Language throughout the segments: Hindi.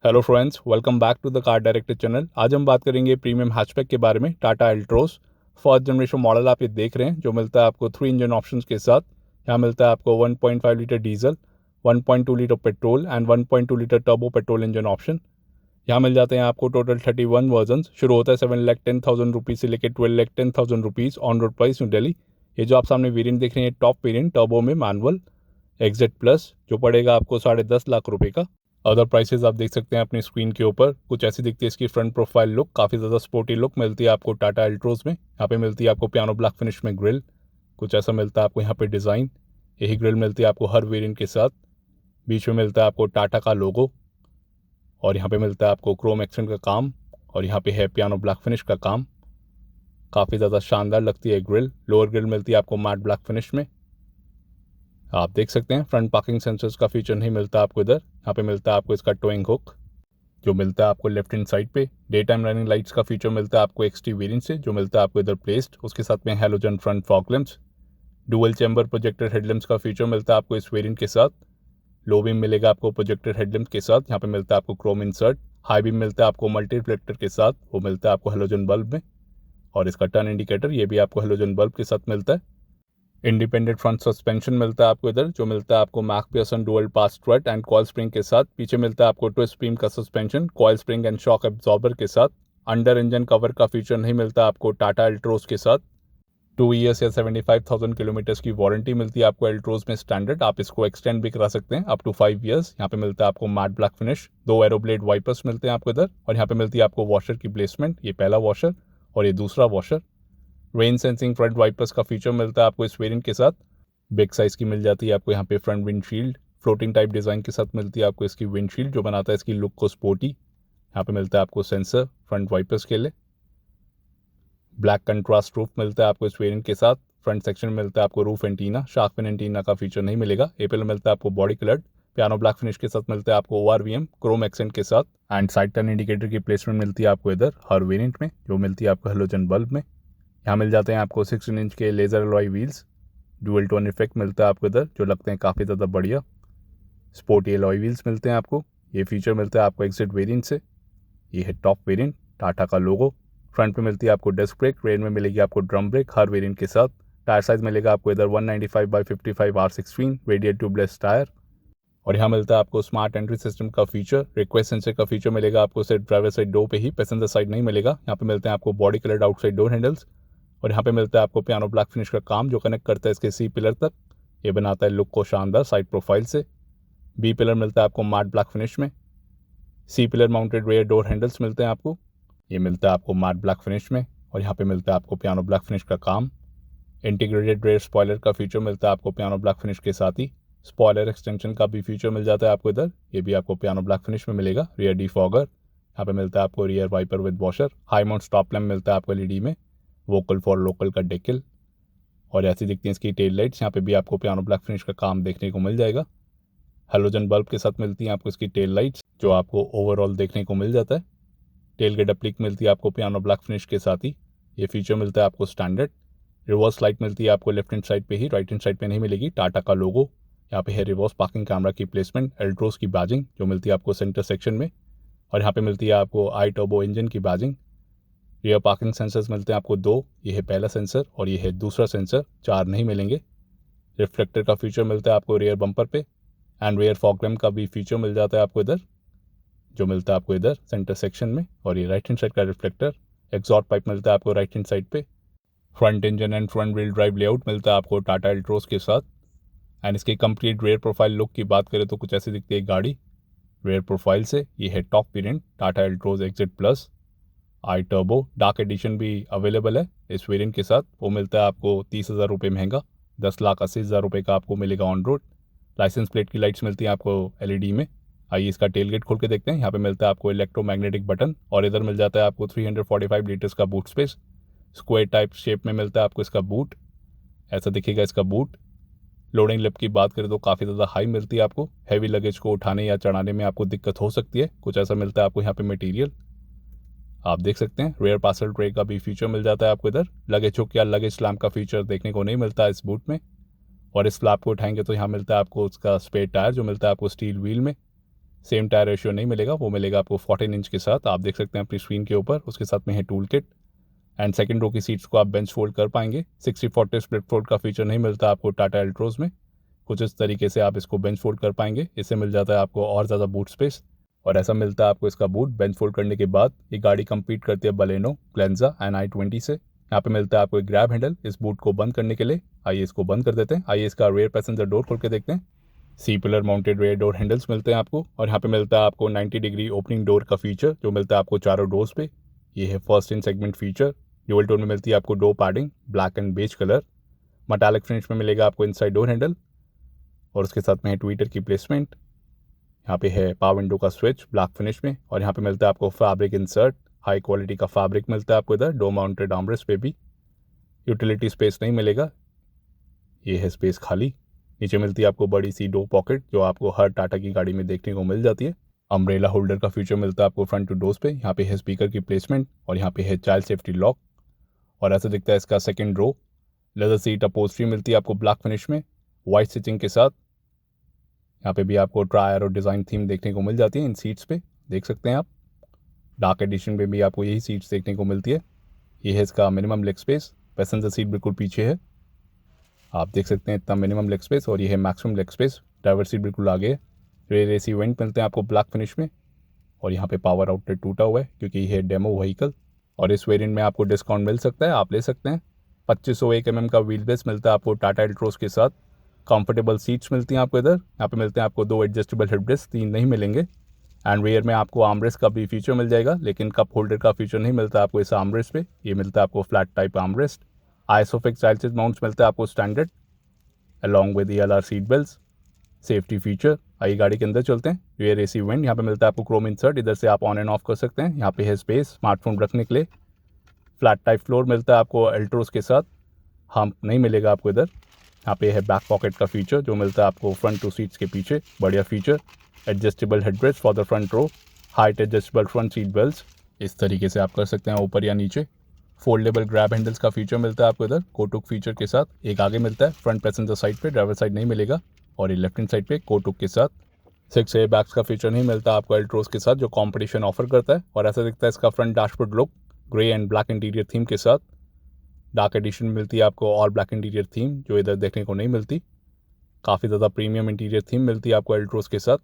Hello friends, welcome back to the car director channel. आज हम बात करेंगे प्रीमियम हैचबैक के बारे में। Tata Altroz first generation model आप ये देख रहे हैं, जो मिलता है आपको 3 इंजन ऑप्शंस के साथ। यहाँ मिलता है आपको 1.5 litre diesel, 1.2 litre petrol and 1.2 litre turbo petrol engine option. यहाँ मिल जाते हैं आपको टोटल 31 वर्जन। शुरू होता है 7,10,000 रुपीज़ से लेकर 12,10,000 rupees on road price new Delhi. ये जो आप सामने वेरियंट देख रहे हैं, टॉप वेरियंट टर्बो में मैनुअल एक्जेट प्लस, जो पड़ेगा आपको 10.5 लाख रुपये का। अदर प्राइसेस आप देख सकते हैं अपनी स्क्रीन के ऊपर। कुछ ऐसी दिखती है इसकी फ्रंट प्रोफाइल लुक, काफ़ी ज़्यादा स्पोर्टी लुक मिलती है आपको टाटा एल्ट्रोज में। यहाँ पे मिलती है आपको पियानो ब्लैक फिनिश में ग्रिल, कुछ ऐसा मिलता है आपको यहाँ पे डिज़ाइन। यही ग्रिल मिलती है आपको हर वेरिएंट के साथ। बीच में मिलता है आपको टाटा का लोगो, और यहाँ पे मिलता है आपको क्रोम एक्सेंट का काम, और यहाँ पे है पियानो ब्लैक फिनिश का काम। काफ़ी ज़्यादा शानदार लगती है ग्रिल। लोअर ग्रिल मिलती है आपको मैट ब्लैक फिनिश में। आप देख सकते हैं फ्रंट पार्किंग सेंसर्स का फीचर नहीं मिलता आपको इधर। यहाँ पे मिलता है आपको इसका टोइंग हुक, जो मिलता है आपको लेफ्ट हैंड साइड पे। डे टाइम रनिंग लाइट्स का फीचर मिलता है आपको एक्सटी वेरिएंट से, जो मिलता है आपको इधर प्लेस्ड। उसके साथ में halogen front fog lamps, dual chamber projector headlamps का फीचर मिलता है आपको इस वेरिएंट के साथ। लो बीम मिलेगा आपको प्रोजेक्टर हेडलैम्प के साथ। यहाँ पे मिलता है आपको क्रोम इंसर्ट। हाई बीम मिलता है आपको मल्टी रिफ्लेक्टर के साथ, वो मिलता है आपको हेलोजन बल्ब में। और इसका टर्न इंडिकेटर ये भी आपको हेलोजन बल्ब के साथ मिलता है। इंडिपेंडेंट फ्रंट सस्पेंशन मिलता है आपको इधर, जो मिलता है आपको MacPherson dual pass strut and coil spring के साथ। पीछे मिलता है आपको ट्विस्ट बीम का suspension, coil spring and shock absorber के साथ। अंडर इंजन कवर का फीचर नहीं मिलता आपको टाटा एल्ट्रोज के साथ। 2 ईयर्स या 75,000 किलोमीटर्स की वारंटी मिलती है आपको एल्ट्रोज में स्टैंडर्ड। आप इसको एक्सटेंड भी करा सकते हैं अप टू 5 ईयर्स। यहाँ पे मिलता है आपको मैट ब्लैक फिनिश। 2 एरोब्लेड वाइपर्स मिलते हैं आपको इधर, और यहाँ पे मिलती है आपको वॉशर की प्लेसमेंट। ये पहला वॉशर और ये दूसरा washer. Rain sensing front wipers का फीचर मिलता है आपको इस वेरिएंट के साथ। बिग साइज़ की मिल जाती है आपको यहाँ पे front windshield. Floating type design के साथ मिलती है आपको इसकी विंडशील्ड, जो बनाता है इसकी लुक को स्पोर्टी। यहाँ पे मिलता है आपको सेंसर फ्रंट वाइपर्स के लिए। ब्लैक कंट्रास्ट रूफ मिलता है आपको इस वेरिएंट के साथ। फ्रंट सेक्शन में मिलता है आपको roof antenna, shark fin antenna का फीचर नहीं मिलेगा। एपीएल मिलता है आपको body coloured piano black finish के साथ मिलता है आपको ORVM क्रोम एक्सेंट के साथ। एंड साइड टर्न इंडिकेटर की प्लेसमेंट मिलती है आपको इधर हर वेरिएंट में, जो मिलती है आपको हेलोजन बल्ब में। यहाँ मिल जाते हैं आपको 16 इंच के laser alloy wheels. Dual tone effect मिलता है आपको इधर, जो लगते हैं काफ़ी ज़्यादा बढ़िया। स्पोर्टी अलॉय व्हील्स मिलते हैं आपको। ये फीचर मिलता है आपको एग्जिट वेरिएंट से। ये है टॉप वेरिएंट, टाटा का लोगो। फ्रंट में मिलती है आपको डिस्क ब्रेक, रेयर में मिलेगी आपको ड्रम ब्रेक हर वेरिएंट के साथ। टायर साइज मिलेगा आपको इधर 195/55 R16 रेडियल ट्यूबलेस टायर। और यहाँ मिलता है आपको स्मार्ट एंट्री सिस्टम का फीचर। रिक्वेस्ट सेंसर का फीचर मिलेगा आपको सिर्फ ड्राइवर साइड डोर पे ही, पैसेंजर साइड नहीं मिलेगा। यहाँ पे मिलते हैं आपको body coloured outside door handles, और यहाँ पे मिलता है आपको पियानो ब्लैक फिनिश का काम, जो कनेक्ट करता है इसके सी पिलर तक। ये बनाता है लुक को शानदार साइड प्रोफाइल से। बी पिलर मिलता है आपको मैट ब्लैक फिनिश में। C pillar mounted rear door handles मिलते हैं आपको। ये मिलता है आपको मैट ब्लैक फिनिश में, और यहाँ पे मिलता है आपको पियानो ब्लैक फिनिश का काम। इंटीग्रेटेड रेयर स्पॉयलर का फीचर मिलता है आपको पियानो ब्लैक फिनिश के साथ ही। स्पॉयलर एक्सटेंशन का भी फीचर मिल जाता है आपको इधर, ये भी आपको पियानो ब्लैक फिनिश में मिलेगा। रियर डिफॉगर, यहाँ पे मिलता है आपको rear wiper with washer. High mount stop lamp मिलता है आपको LED में। वोकल फॉर लोकल का डेकिल, और ऐसी दिखती है इसकी टेल लाइट्स। यहाँ पे भी आपको पियानो ब्लैक फिनिश का काम देखने को मिल जाएगा। हेलोजन बल्ब के साथ मिलती हैं आपको इसकी टेल लाइट्स, जो आपको ओवरऑल देखने को मिल जाता है। टेल गेट अप्लिक मिलती है आपको पियानो ब्लैक फिनिश के साथ ही। ये फीचर मिलता है आपको स्टैंडर्ड। रिवर्स लाइट मिलती है आपको लेफ्ट हैंड साइड पे ही, राइट हैंड साइड पे नहीं मिलेगी। टाटा का लोगो, यहाँ पे है रिवर्स पार्किंग कैमरा की प्लेसमेंट। एल्ट्रोस की बैजिंग जो मिलती है आपको सेंटर सेक्शन में, और यहाँ पे मिलती है आपको आई टर्बो इंजन की बैजिंग। रियर पार्किंग सेंसर्स मिलते हैं आपको 2, ये है पहला सेंसर और ये है दूसरा सेंसर, 4 नहीं मिलेंगे। रिफ्लेक्टर का फीचर मिलता है आपको रियर बम्पर पे, एंड रियर फॉग लैम्प का भी फीचर मिल जाता है आपको इधर, जो मिलता है आपको इधर सेंटर सेक्शन में। और ये राइट हैंड साइड का रिफ्लेक्टर। एग्जॉस्ट पाइप मिलता है आपको राइट हैंड साइड पे। Front engine and front wheel drive layout मिलता है आपको टाटा एल्ट्रोज के साथ। एंड इसकी कंप्लीट रेयर प्रोफाइल लुक की बात करें तो कुछ ऐसी दिखती है गाड़ी रेयर प्रोफाइल से। ये है टॉप वेरिएंट टाटा एल्ट्रोज एक्जिट plus. I turbo dark edition भी अवेलेबल है इस वेरिएंट के साथ। वो मिलता है आपको 30,000 रुपये महंगा, 10,80,000 रुपये का आपको मिलेगा ऑन रोड। लाइसेंस प्लेट की लाइट्स मिलती हैं आपको LED में। आइए इसका टेल गेट खोल के देखते हैं। यहाँ पे मिलता है आपको इलेक्ट्रोमैग्नेटिक बटन, और इधर मिल जाता है आपको 345 लीटर्स का boot space. Square type shape में मिलता है आपको इसका बूट, ऐसा दिखेगा इसका बूट। लोडिंग लिप की बात करें तो काफ़ी ज़्यादा हाई मिलती है आपको। हैवी लगेज को उठाने या चढ़ाने में आपको दिक्कत हो सकती है, कुछ ऐसा मिलता है आपको यहाँ पे मटेरियल। आप देख सकते हैं रेयर पार्सल ट्रे का भी फीचर मिल जाता है आपको इधर। लगेज हुक या लगेज स्लैम्प का फीचर देखने को नहीं मिलता है इस बूट में। और इस फ्लैप को उठाएंगे तो यहाँ मिलता है आपको उसका स्पेयर टायर, जो मिलता है आपको स्टील व्हील में। सेम टायर रेशियो नहीं मिलेगा, वो मिलेगा आपको 14 इंच के साथ। आप देख सकते हैं अपनी स्क्रीन के ऊपर, उसके साथ में है tool kit. And second row की सीट्स को आप बेंच फोल्ड कर पाएंगे। 60-40 स्प्लिट फोल्ड का फीचर नहीं मिलता आपको टाटा एल्ट्रोज में। कुछ इस तरीके से आप इसको बेंच फोल्ड कर पाएंगे। इससे मिल जाता है आपको और ज़्यादा बूट स्पेस, और ऐसा मिलता है आपको इसका बूट बेंच फोल्ड करने के बाद। ये गाड़ी कंपीट करती है बलेनो, ग्लेंजा एंड i20 से। यहाँ पे मिलता है आपको एक ग्रैब हैंडल इस बूट को बंद करने के लिए। आइए इसको बंद कर देते हैं। आइए इसका रेयर पैसेंजर डोर खोल के देखते हैं। C pillar mounted rear door handles मिलते हैं आपको, और यहाँ पे मिलता है आपको 90 डिग्री ओपनिंग डोर का फीचर जो मिलता है आपको चारों डोर्स पे। ये है first in segment feature. Dual tone में मिलती है आपको door padding, black and beige colour. Metallic finish में मिलेगा आपको इनसाइड डोर हैंडल, और उसके साथ में है ट्विटर की प्लेसमेंट। यहाँ पे है पावर विंडो का स्विच ब्लैक फिनिश में, और यहाँ पे मिलता है आपको फैब्रिक इंसर्ट, हाई क्वालिटी का फैब्रिक मिलता है आपको इधर। डोर माउंटेड आर्मरेस्ट पे भी यूटिलिटी स्पेस नहीं मिलेगा, ये है स्पेस खाली। नीचे मिलती है आपको बड़ी सी डोर पॉकेट जो आपको हर टाटा की गाड़ी में देखने को मिल जाती है। अम्ब्रेला होल्डर का फीचर मिलता है आपको फ्रंट टू डोर्स पे। यहाँ पे है स्पीकर की प्लेसमेंट, और यहाँ पे है चाइल्ड सेफ्टी लॉक, और ऐसा दिखता है इसका second row. Leather seat upholstery मिलती है आपको ब्लैक फिनिश में, वाइट स्टिचिंग के साथ। यहाँ पे भी आपको ट्राई और डिज़ाइन थीम देखने को मिल जाती है इन सीट्स पे, देख सकते हैं आप। डार्क एडिशन में भी आपको यही सीट्स देखने को मिलती है। ये है इसका minimum leg space. Passenger seat बिल्कुल पीछे है, आप देख सकते हैं इतना मिनिमम लेग स्पेस, और ये है maximum leg space. Driver seat बिल्कुल आगे है। रेयर एसी वेंट मिलते हैं आपको ब्लैक फिनिश में, और यहाँ पे पावर आउटलेट टूटा हुआ है क्योंकि ये है डेमो व्हीकल, और इस वेरिएंट में आपको डिस्काउंट मिल सकता है, आप ले सकते हैं। 2501 mm का व्हील बेस मिलता है आपको टाटा एल्ट्रोज के साथ। कंफर्टेबल सीट्स मिलती हैं आपको इधर। यहाँ पे मिलते हैं आपको 2 एडजस्टेबल हेडरेस्ट, 3 नहीं मिलेंगे। एंड रेयर में आपको आर्मरेस्ट का भी फीचर मिल जाएगा, लेकिन कप होल्डर का फीचर नहीं मिलता आपको इस आर्मरेस्ट पे। ये मिलता है आपको flat type armrest. ISOFIX child mounts मिलते हैं आपको standard along with ELR seat belt. Safety feature, आइए गाड़ी के अंदर चलते हैं। रेयर एसी वेंट, यहाँ पे मिलता है आपको क्रोम इंसर्ट, इधर से आप ऑन एंड ऑफ कर सकते हैं। यहाँ पे है स्पेस स्मार्टफोन रखने के लिए। फ्लैट टाइप फ्लोर मिलता है आपको एल्ट्रोस के साथ, हम्प नहीं मिलेगा आपको इधर। यहाँ पे है बैक पॉकेट का फीचर जो मिलता है आपको फ्रंट टू सीट्स के पीछे, बढ़िया feature. Adjustable headrest for the front row, height adjustable front seat belt, इस तरीके से आप कर सकते हैं ऊपर या नीचे। फोल्डेबल ग्रैब हैंडल्स का फीचर मिलता है आपको इधर कोटुक फीचर के साथ। एक आगे मिलता है फ्रंट पैसेंजर साइड पे, ड्राइवर साइड नहीं मिलेगा, और ये लेफ्ट हैंड साइड पे कोटुक के साथ। 6 एयर बैग्स का फीचर नहीं मिलता आपको एल्ट्रोस के साथ जो कंपटीशन ऑफर करता है, और ऐसा दिखता है इसका front dashboard look grey and black interior theme के साथ। डार्क एडिशन मिलती है आपको और ब्लैक इंटीरियर थीम जो इधर देखने को नहीं मिलती। काफ़ी ज़्यादा प्रीमियम इंटीरियर थीम मिलती है आपको एल्ट्रोस के साथ।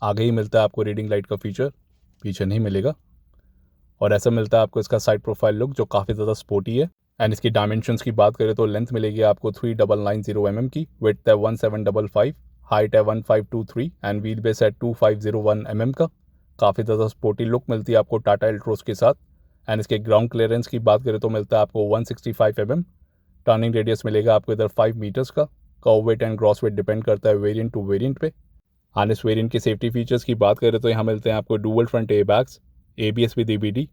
आगे ही मिलता है आपको रीडिंग लाइट का फीचर, पीछे नहीं मिलेगा। और ऐसा मिलता है आपको इसका साइड प्रोफाइल लुक जो काफ़ी ज़्यादा स्पोर्टी है। एंड इसकी डायमेंशंस की बात करें तो लेंथ मिलेगी आपको 3990 mm की, विड्थ है 1755, हाइट है 1523 एंड व्हील बेस है 2501 mm का। काफ़ी ज़्यादा स्पोर्टी लुक मिलती है आपको टाटा एल्ट्रोस के साथ। एंड इसके ग्राउंड क्लियरेंस की बात करें तो मिलता है आपको 165 mm। टर्निंग रेडियस मिलेगा आपको इधर 5 मीटर्स का। Kerb weight and gross weight depend करता है वेरिएंट टू वेरिएंट पे। एंड इस वेरिएंट के सेफ्टी फीचर्स की बात करें तो यहाँ मिलते हैं आपको dual front air bags, ABS with EBD,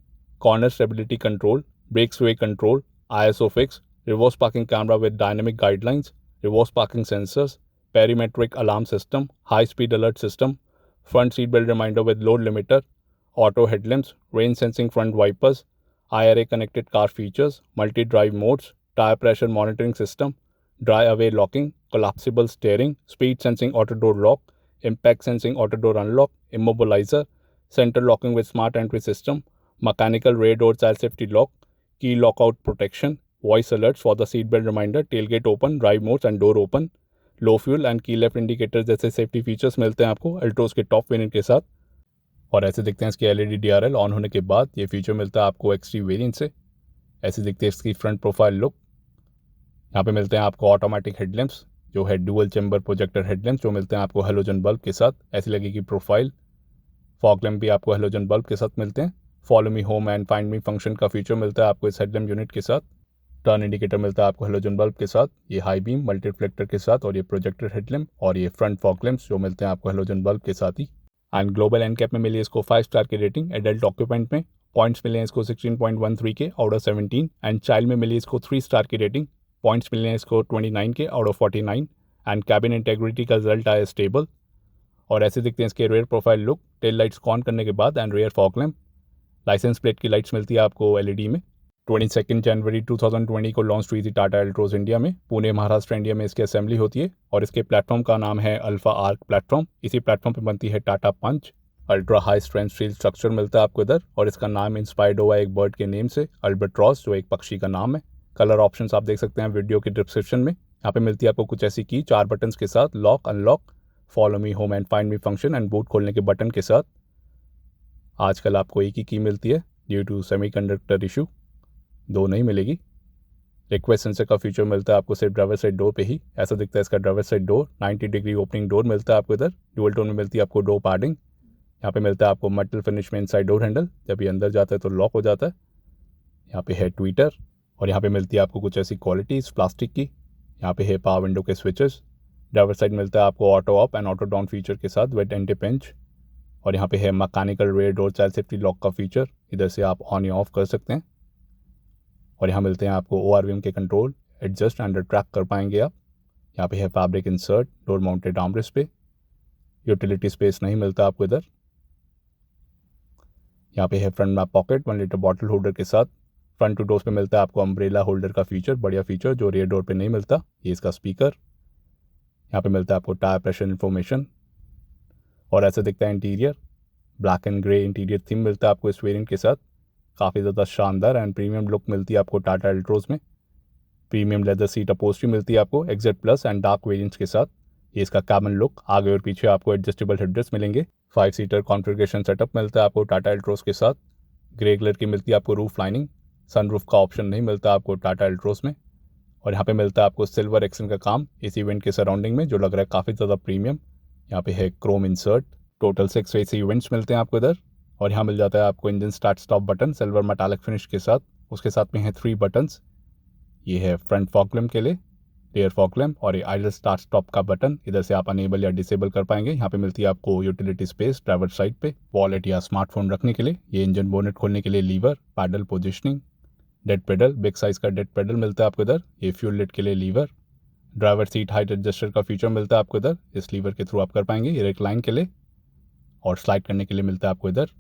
corner stability control, brake sway control, ISO fix, reverse parking camera with dynamic guidelines, reverse parking sensors, perimetric alarm system, high speed alert system, front seat belt reminder with load limiter, auto headlamps, rain sensing front wipers, IRA connected car features, multi drive modes, tyre pressure monitoring system, drive away locking, collapsible steering, speed sensing auto door lock, impact sensing auto door unlock, immobilizer, center locking with smart entry system, mechanical rear door child safety lock, key lockout protection, voice alerts for the seatbelt reminder, tailgate open, drive modes and door open, low fuel and key left indicator जैसे सेफ्टी फीचर्स मिलते हैं आपको एल्ट्रोस के टॉप वेरिएंट के साथ। और ऐसे दिखते हैं इसके LED DRL ऑन होने के बाद। ये फीचर मिलता है आपको XT वेरिएंट से। ऐसे दिखते हैं इसकी फ्रंट प्रोफाइल लुक। यहाँ पे मिलते हैं आपको ऑटोमेटिक हेडलैम्प्स जो है डुअल चैम्बर प्रोजेक्टर हेडलैम्प्स जो मिलते हैं आपको हेलोजन बल्ब के साथ, ऐसी लगेगी प्रोफाइल। फॉग लैम्प भी आपको हेलोजन बल्ब के साथ मिलते हैं। Follow me home and find me function का फीचर मिलता है आपको इस हेडलैम्प यूनिट के साथ। टर्न इंडिकेटर मिलता है आपको हेलोजन बल्ब के साथ, ये हाई बीम मल्टी रिफ्लेक्टर के साथ, और ये प्रोजेक्टर हेडलैम्प, और ये फ्रंट फॉग लैम्प्स जो मिलते हैं आपको हेलोजन बल्ब के साथ ही। एंड ग्लोबल एनकैप में मिली इसको 5 स्टार की रेटिंग एडल्ट ऑक्यूपेंट में। पॉइंट्स मिले हैं इसको 16.13 के आउट ऑफ 17। एंड चाइल्ड में मिली इसको 3 स्टार की रेटिंग, पॉइंट्स मिले हैं इसको 29 के out of 49। And cabin integrity का रिजल्ट आया स्टेबल। और ऐसे दिखते हैं इसके rear profile look tail lights on करने के बाद and rear fog lamp. Licence plate की लाइट्स मिलती है आपको LED में। 22 जनवरी 2020 को लॉन्च हुई थी टाटा एल्ट्रोज इंडिया में। पुणे महाराष्ट्र इंडिया में इसकी असेंबली होती है, और इसके प्लेटफॉर्म का नाम है अल्फा आर्क प्लेटफॉर्म। इसी प्लेटफॉर्म पर बनती है Tata Punch. Ultra high strength steel structure मिलता है आपको इधर, और इसका नाम इंस्पायर्ड हुआ है एक बर्ड के नेम से, अल्बाट्रॉस, जो एक पक्षी का नाम है। कलर ऑप्शंस आप देख सकते हैं वीडियो के डिस्क्रिप्शन में। यहाँ पे मिलती है आपको कुछ ऐसी की 4 बटन्स के साथ, lock, unlock, follow me home and find me function and boot खोलने के बटन के साथ। आजकल आपको एक ही की मिलती है, ड्यू टू सेमीकंडक्टर इशू 2 नहीं मिलेगी। रिक्वेस्ट सेंसर का फीचर मिलता है आपको सिर्फ ड्राइवर साइड डोर पे ही, ऐसा दिखता है इसका driver side door. 90 degree opening door मिलता है आपको इधर, डुअल टोन में मिलती है आपको डोर पैडिंग। यहाँ पे मिलता है आपको मेटल फिनिश में इनसाइड डोर हैंडल, जब ये अंदर जाता है तो लॉक हो जाता है। यहाँ पे है ट्विटर, और यहाँ पे मिलती है आपको कुछ ऐसी क्वालिटीज़ प्लास्टिक की। यहाँ पे है पावर विंडो के स्विचेस। ड्राइवर साइड मिलता है आपको auto up and auto down feature के साथ, वेट एंटी पिंच। और यहाँ पे है mechanical rear door child safety lock का फीचर, इधर से आप ऑन या ऑफ कर सकते हैं। और यहाँ मिलते हैं आपको ORVM के कंट्रोल, एडजस्ट एंड ट्रैक कर पाएंगे आप। यहाँ पे है fabric insert door mounted armrest पे। यूटिलिटी स्पेस नहीं मिलता आपको इधर। यहाँ पे है फ्रंट में पॉकेट 1 लीटर बॉटल होल्डर के साथ। फ्रंट टू डोर्स पे मिलता है आपको अम्ब्रेला होल्डर का फीचर, बढ़िया फीचर जो रियर डोर पे नहीं मिलता। ये इसका स्पीकर। यहाँ पे मिलता है आपको टायर प्रेशर इन्फॉर्मेशन, और ऐसा दिखता है interior. Black and grey interior theme मिलता है आपको इस वेरिएंट के साथ। काफ़ी ज़्यादा शानदार एंड प्रीमियम लुक मिलती है आपको टाटा एल्ट्रोज में। प्रीमियम लेदर सीट अपहोल्स्ट्री मिलती है आपको exact plus and dark variants के साथ। ये इसका कैबिन लुक, आगे और पीछे आपको एडजस्टेबल हेडरेस्ट मिलेंगे। 5 सीटर कॉन्फ़िगरेशन सेटअप मिलता है आपको टाटा एल्ट्रोज के साथ। ग्रे कलर की मिलती है आपको रूफ लाइनिंग। सनरूफ का ऑप्शन नहीं मिलता आपको टाटा एल्ट्रोज में। और यहाँ पे मिलता है आपको सिल्वर एक्सन का काम इस इवेंट के सराउंडिंग में, जो लग रहा है काफ़ी ज़्यादा प्रीमियम। यहाँ पे है क्रोम इंसर्ट। टोटल 6 ऐसे इवेंट्स मिलते हैं आपको इधर। और यहाँ मिल जाता है आपको engine start stop button silver metallic finish के साथ। उसके साथ में है 3 बटन्स। ये है फ्रंट फॉग लैम्प के लिए, रियर फॉग लैम्प, और ये आइडल स्टार्ट स्टॉप का बटन, इधर से आप अनेबल या डिसेबल कर पाएंगे। यहाँ पे मिलती है आपको यूटिलिटी स्पेस ड्राइवर साइड पे, वॉलेट या स्मार्टफोन रखने के लिए। ये इंजन बोनेट खोलने के लिए lever, pedal positioning, dead pedal, big size का डेड पेडल मिलता है आपको इधर। ये फ्यूल लिट के लिए lever. Driver seat height adjuster का फीचर मिलता है आपको इधर, इस लीवर के थ्रू आप कर पाएंगे। ये रिक्लाइन के लिए और स्लाइड करने के लिए मिलता है आपको इधर।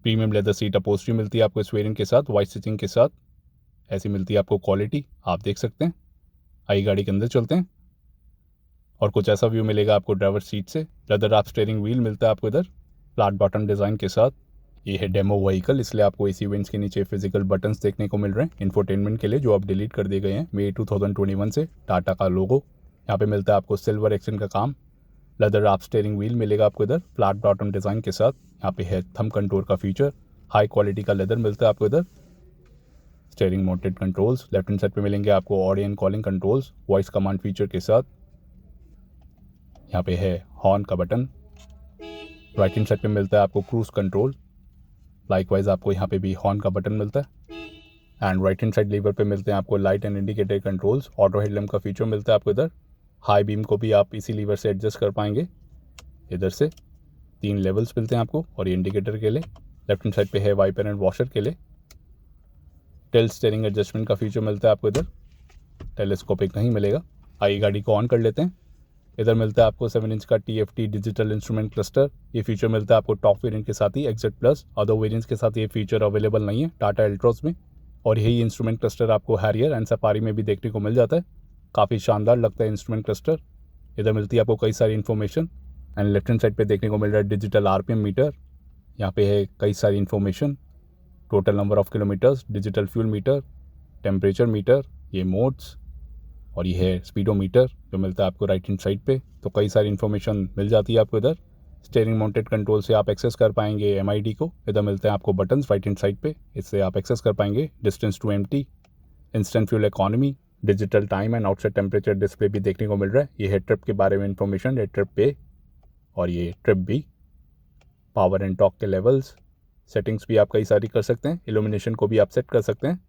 प्रीमियम लेदर सीट अपहोल्स्ट्री मिलती है आपको इस वेरिएंट के साथ, वाइट स्टिचिंग के साथ। ऐसी मिलती है आपको क्वालिटी, आप देख सकते हैं। आइए गाड़ी के अंदर चलते हैं, और कुछ ऐसा व्यू मिलेगा आपको ड्राइवर सीट से। लेदर रैप स्टीयरिंग व्हील मिलता है आपको इधर, फ्लैट बॉटम डिज़ाइन के साथ। ये है डेमो व्हीकल, इसलिए आपको इस इवेंट्स के नीचे फिजिकल बटन्स देखने को मिल रहे हैं इंफोटेनमेंट के लिए, जो अब डिलीट कर दिए गए हैं मई 2021 से। टाटा का लोगो यहाँ पे मिलता है आपको, सिल्वर एक्सन का काम। लेदर रैप स्टीयरिंग व्हील मिलेगा आपको इधर, फ्लैट बॉटम डिज़ाइन के साथ। यहाँ पे है थंब कंट्रोल का फीचर, हाई क्वालिटी का लेदर मिलता है आपको इधर। Steering mounted controls, left hand side पे मिलेंगे आपको audio and calling controls voice command feature के साथ। यहाँ पे है हॉर्न का बटन। राइट हैंड साइड पे मिलता है आपको क्रूज कंट्रोल, लाइकवाइज आपको यहाँ पे भी हॉर्न का बटन मिलता है। And right hand side lever पे मिलते हैं आपको light and indicator controls, auto headlamp का फीचर मिलता है आपको इधर। हाई बीम को भी आप इसी लीवर से एडजस्ट कर पाएंगे। इधर से 3 लेवल्स मिलते हैं आपको, और ये इंडिकेटर के लिए। लेफ्ट हैंड साइड पे है वाइपर एंड वॉशर के लिए। टिल्ट स्टीयरिंग एडजस्टमेंट का फीचर मिलता है आपको इधर, टेलीस्कोपिक नहीं मिलेगा। आइए गाड़ी को ऑन कर लेते हैं। इधर मिलता है आपको 7 इंच का TFT डिजिटल इंस्ट्रूमेंट क्लस्टर। ये फीचर मिलता है आपको टॉप वेरिएंट के साथ ही, एक्जेट प्लस। अदर वेरिएंट्स के साथ ये फीचर अवेलेबल नहीं है टाटा एल्ट्रोज में। और यही इंस्ट्रूमेंट क्लस्टर आपको हैरियर एंड सफारी में भी देखने को मिल जाता है। काफ़ी शानदार लगता है इंस्ट्रूमेंट क्लस्टर। इधर मिलती है आपको कई सारी information. And left hand side पे देखने को मिल रहा है डिजिटल RPM मीटर। यहाँ पे है कई सारी information, total number of kilometres, digital fuel metre, temperature metre, ये मोड्स, और ये है स्पीडोमीटर जो मिलता है आपको राइट हैंड साइड पे। तो कई सारी इन्फॉर्मेशन मिल जाती है आपको इधर। स्टीयरिंग माउंटेड कंट्रोल से आप एक्सेस कर पाएंगे MID को। इधर मिलते हैं आपको बटन्स राइट हैंड साइड पे, इससे आप एक्सेस कर पाएंगे distance to empty, instant fuel economy, digital time and outside temperature display भी देखने को मिल रहा है। ये है ट्रिप के बारे में इन्फॉर्मेशन, ये ट्रिप पे और ये trip B. Power and torque के लेवल्स, सेटिंग्स भी आप कई सारी कर सकते हैं। इल्यूमिनेशन को भी आप सेट कर सकते हैं।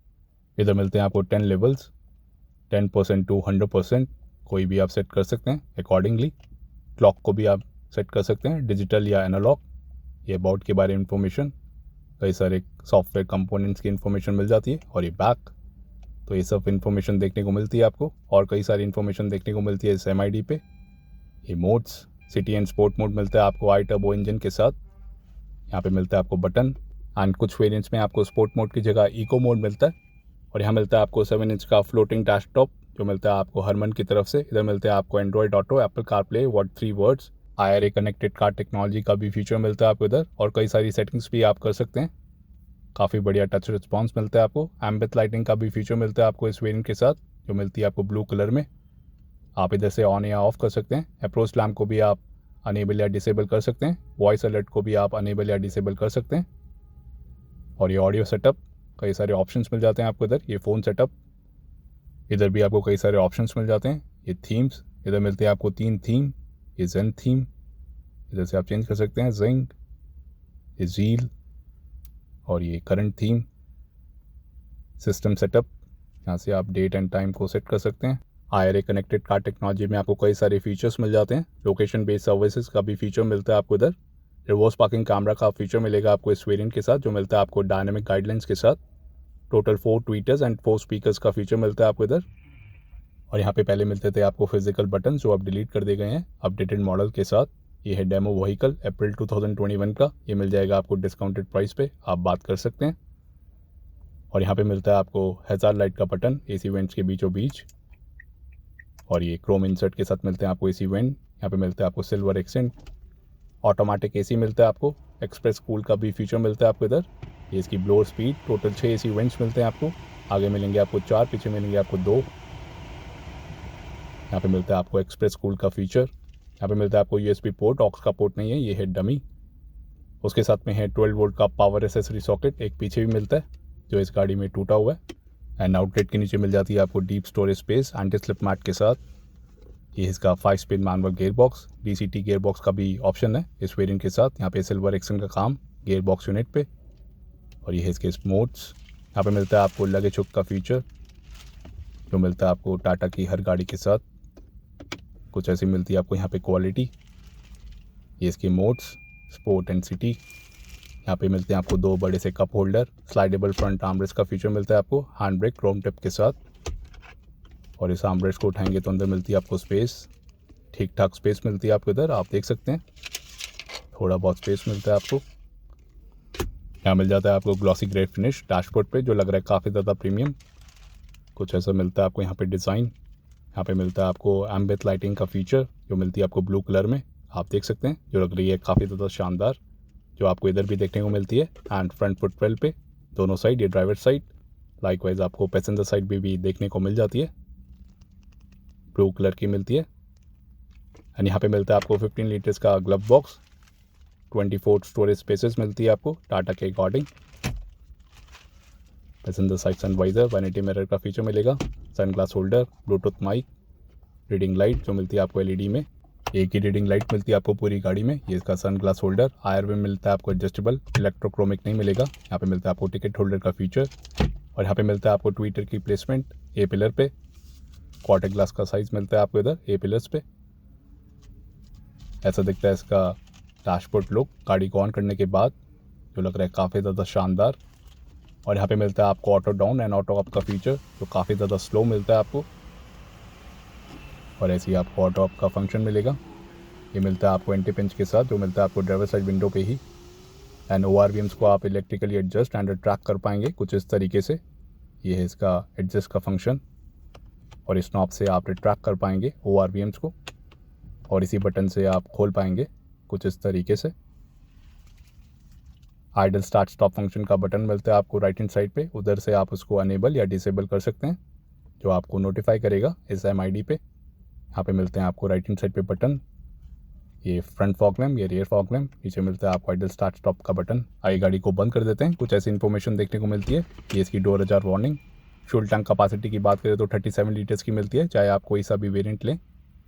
इधर मिलते हैं आपको 10 लेवल्स, 10% टू 100% कोई भी आप सेट कर सकते हैं अकॉर्डिंगली। क्लॉक को भी आप सेट कर सकते हैं, डिजिटल या एनालॉग। ये अबाउट के बारे में इन्फॉर्मेशन, कई सारे सॉफ्टवेयर कंपोनेंट्स की इन्फॉर्मेशन मिल जाती है। और ये बैक, तो ये सब इन्फॉर्मेशन देखने को मिलती है आपको, और कई सारी इन्फॉर्मेशन देखने को मिलती है इस MID पे। ये modes, city and sport mode मिलता है आपको आई टर्बो इंजन के साथ। यहाँ पे मिलता है आपको बटन, एंड कुछ वेरिएंट्स में आपको स्पोर्ट मोड की जगह इको मोड मिलता है। और यहाँ मिलता है आपको 7 इंच का फ्लोटिंग डैशटॉप जो मिलता है आपको हरमन की तरफ से। इधर मिलते हैं आपको Android auto, Apple CarPlay, what 3 words, IRA connected car technology का भी फीचर मिलता है आपको इधर, और कई सारी सेटिंग्स भी आप कर सकते हैं। काफ़ी बढ़िया टच रिस्पॉन्स मिलता है आपको। एम्बिएंट लाइटिंग का भी फीचर मिलता है आपको इस वेरिएंट के साथ, जो मिलती है आपको ब्लू कलर में। आप इधर से ऑन या ऑफ कर सकते हैं। अप्रोच लैम्प को भी आप अनेबल या डिसेबल कर सकते हैं। वॉइस अलर्ट को भी आप अनेबल या डिसेबल कर सकते हैं। और ये ऑडियो सेटअप, कई सारे ऑप्शंस मिल जाते हैं आपको इधर। ये फ़ोन सेटअप, इधर भी आपको कई सारे ऑप्शंस मिल जाते हैं। ये थीम्स, इधर मिलते हैं आपको 3 थीम। ये जेन थीम, इधर से आप चेंज कर सकते हैं। जिंग, ये जील, और ये करंट थीम। सिस्टम सेटअप, यहाँ से आप डेट एंड टाइम को सेट कर सकते हैं। IRA कनेक्टेड कार टेक्नोलॉजी में आपको कई सारे फीचर्स मिल जाते हैं। लोकेशन बेस्ड सर्विसेज का भी फीचर मिलता है आपको इधर। रिवर्स पार्किंग कैमरा का फीचर मिलेगा आपको इस वेरिएंट के साथ, जो मिलता है आपको डायनेमिक गाइडलाइंस के साथ। टोटल 4 ट्वीटर्स एंड 4 स्पीकर्स का फीचर मिलता है आपको इधर। और यहाँ पे पहले मिलते थे आपको फिजिकल बटन, जो अब डिलीट कर दिए गए हैं अपडेटेड मॉडल के साथ। ये है डेमो व्हीकल अप्रैल 2021 का। ये मिल जाएगा आपको डिस्काउंटेड प्राइस पे, आप बात कर सकते हैं। और यहाँ पे मिलता है आपको हैजार्ड लाइट का बटन AC वेंट्स के बीचों बीच। और ये क्रोम इंसर्ट के साथ मिलते हैं आपको AC वेंट। यहाँ पे मिलता है आपको सिल्वर एक्सेंट। ऑटोमेटिक AC मिलता है आपको। एक्सप्रेस कूल का भी फीचर मिलता है आपको इधर। ये इसकी blower speed. Total 6 AC vents मिलते हैं आपको। आगे मिलेंगे आपको 4, पीछे मिलेंगे आपको 2। यहाँ पे मिलता है आपको एक्सप्रेस कूल का फीचर। यहाँ पे मिलता है आपको USB पोर्ट, ऑक्स का पोर्ट नहीं है, ये है डमी। उसके साथ में है 12 वोल्ट का पावर एसेसरी सॉकेट, एक पीछे भी मिलता है, जो इस गाड़ी में टूटा हुआ है। एंड आउटलेट के नीचे मिल जाती है आपको deep storage space anti slip mat के साथ। ये इसका 5 speed manual gear box, DCT gear box का भी ऑप्शन है इस वेरिएंट के साथ। यहाँ पे सिल्वर एक्शन का काम गियर बॉक्स यूनिट पे। और ये है इसके मोड्स। यहाँ पे मिलता है आपको लगेज हुक का फीचर, जो मिलता है आपको टाटा की हर गाड़ी के साथ। कुछ ऐसी मिलती है आपको यहाँ पे क्वालिटी। ये इसके मोड्स, स्पोर्ट एंड सिटी। यहाँ पे मिलते हैं आपको 2 बड़े से cup holder. Slidable front armrest का फीचर मिलता है आपको, हैंड ब्रेक क्रोम टिप के साथ। और इस आर्मरेस्ट को उठाएंगे तो अंदर मिलती है आपको स्पेस। ठीक ठाक स्पेस मिलती है आपको इधर, आप देख सकते हैं, थोड़ा बहुत स्पेस मिलता है आपको। यहाँ मिल जाता है आपको ग्लॉसी ग्रे फिनिश डैशबोर्ड पे, जो लग रहा है काफ़ी ज़्यादा प्रीमियम। कुछ ऐसा मिलता है आपको यहाँ पे डिज़ाइन। यहाँ पे मिलता है आपको एम्बिएंट लाइटिंग का फीचर, जो मिलती है आपको ब्लू कलर में, आप देख सकते हैं, जो लग रही है काफ़ी ज़्यादा शानदार, जो आपको इधर भी देखने को मिलती है। एंड फ्रंट फुट वेल पे दोनों साइड, ये ड्राइवर साइड, लाइकवाइज आपको पैसेंजर साइड भी देखने को मिल जाती है, ब्लू कलर की मिलती है। एंड यहाँ पे मिलता है आपको 15 लीटर्स का ग्लव बॉक्स। 24 स्टोरेज स्पेसेस मिलती है आपको टाटा के according. Passenger side sunvisor, vanity mirror का फीचर मिलेगा, sunglass holder, Bluetooth mic, reading light जो मिलती है आपको LED में। एक ही रीडिंग लाइट मिलती है आपको पूरी गाड़ी में। ये इसका सनग्लास होल्डर। आयर में मिलता है आपको एडजस्टेबल, इलेक्ट्रोक्रोमिक नहीं मिलेगा। यहाँ पे मिलता है आपको टिकट होल्डर का फीचर। और यहाँ पे मिलता है आपको ट्विटर की प्लेसमेंट A पिलर पे। क्वार्टर ग्लास का साइज़ मिलता है आपको इधर A पिलर्स पे। ऐसा दिखता है इसका डैशबोर्ड लुक गाड़ी को ऑन करने के बाद, जो लग रहा है काफ़ी ज़्यादा शानदार। और यहाँ पे मिलता है आपको auto down and auto up का फीचर, जो काफ़ी ज़्यादा स्लो मिलता है आपको। और ऐसे ही आपको ऑटो अप का फंक्शन मिलेगा। ये मिलता है आपको एंटी पिंच के साथ, जो मिलता है आपको ड्राइवर साइड विंडो पे ही। एंड ORVMs को आप इलेक्ट्रिकली एडजस्ट एंड ट्रैक कर पाएंगे कुछ इस तरीके से। ये है इसका एडजस्ट का फंक्शन, और इस नॉब से आप रिट्रैक्ट कर पाएंगे ORVMs को, और इसी बटन से आप खोल पाएंगे कुछ इस तरीके से। आइडल स्टार्ट स्टॉप फंक्शन का बटन मिलता है आपको राइट हैंड साइड पे, उधर से आप उसको अनेबल या डिसेबल कर सकते हैं, जो आपको नोटिफाई करेगा इस MID पे। यहाँ पे मिलते हैं आपको राइट हैंड साइड पे बटन, ये फ्रंट फॉग लैम्प, ये रियर फॉग लैम्प। नीचे मिलता है आपको आइडल स्टार्ट स्टॉप का बटन। आइए गाड़ी को बंद कर देते हैं, कुछ ऐसी इन्फॉर्मेशन देखने को मिलती है। ये इसकी door ajar warning. Fuel tank capacity की बात करें तो 37 लीटर्स की मिलती है, चाहे आप कोई सा भी वेरिएंट लें।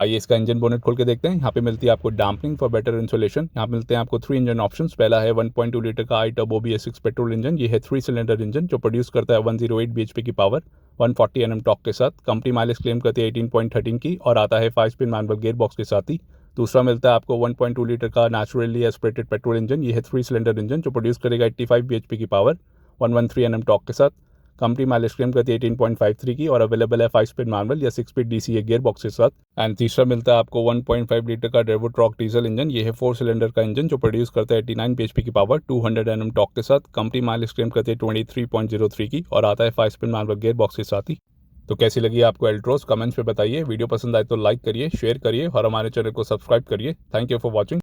आइए इसका इंजन बोनेट खोल के देखते हैं। यहाँ पे मिलती है आपको डैम्पनिंग फॉर बेटर इंसुलेशन। यहाँ पे मिलते हैं आपको 3 इंजन ऑप्शंस। पहला है 1.2 लीटर का आई टर्बो BS6 पेट्रोल इंजन। ये है 3 सिलेंडर इंजन, जो प्रोड्यूस करता है 108 bhp की पावर, 140 Nm टॉर्क के साथ। कंपनी माइलेज क्लेम करती है 18.13 की, और आता है 5 स्पीड मैनुअल गियर बॉक्स के साथ ही। दूसरा मिलता है आपको 1.2 लीटर का नेचुरली एस्पिरेटेड पेट्रोल इंजन। ये है 3 सिलेंडर इंजन, जो प्रोड्यूस करेगा 85 bhp की पावर, 113 Nm टॉर्क के साथ। कंपनी माइलेज क्लेम करती है 18.53 की, और अवेलेबल है 5 स्पीड मैनुअल या 6 स्पीड DCA गियर बॉक्स के साथ। एंड तीसरा मिलता है आपको 1.5 लीटर का डेवोट्रॉक डीजल इंजन। ये है 4 सिलेंडर का इंजन, जो प्रोड्यूस करता है 89 bhp की पावर, 200 Nm टॉर्क के साथ। कंपनी माइलेज क्लेम करती है 23.03 की, और आता है 5 स्पीड मैनुअल गियर बॉक्स के साथ ही। तो कैसी लगी आपको एल्ट्रोस, कमेंट्स पे बताइए। वीडियो पसंद आए तो लाइक करिए, शेयर करिए और हमारे चैनल को सब्सक्राइब करिए। Thank you for watching.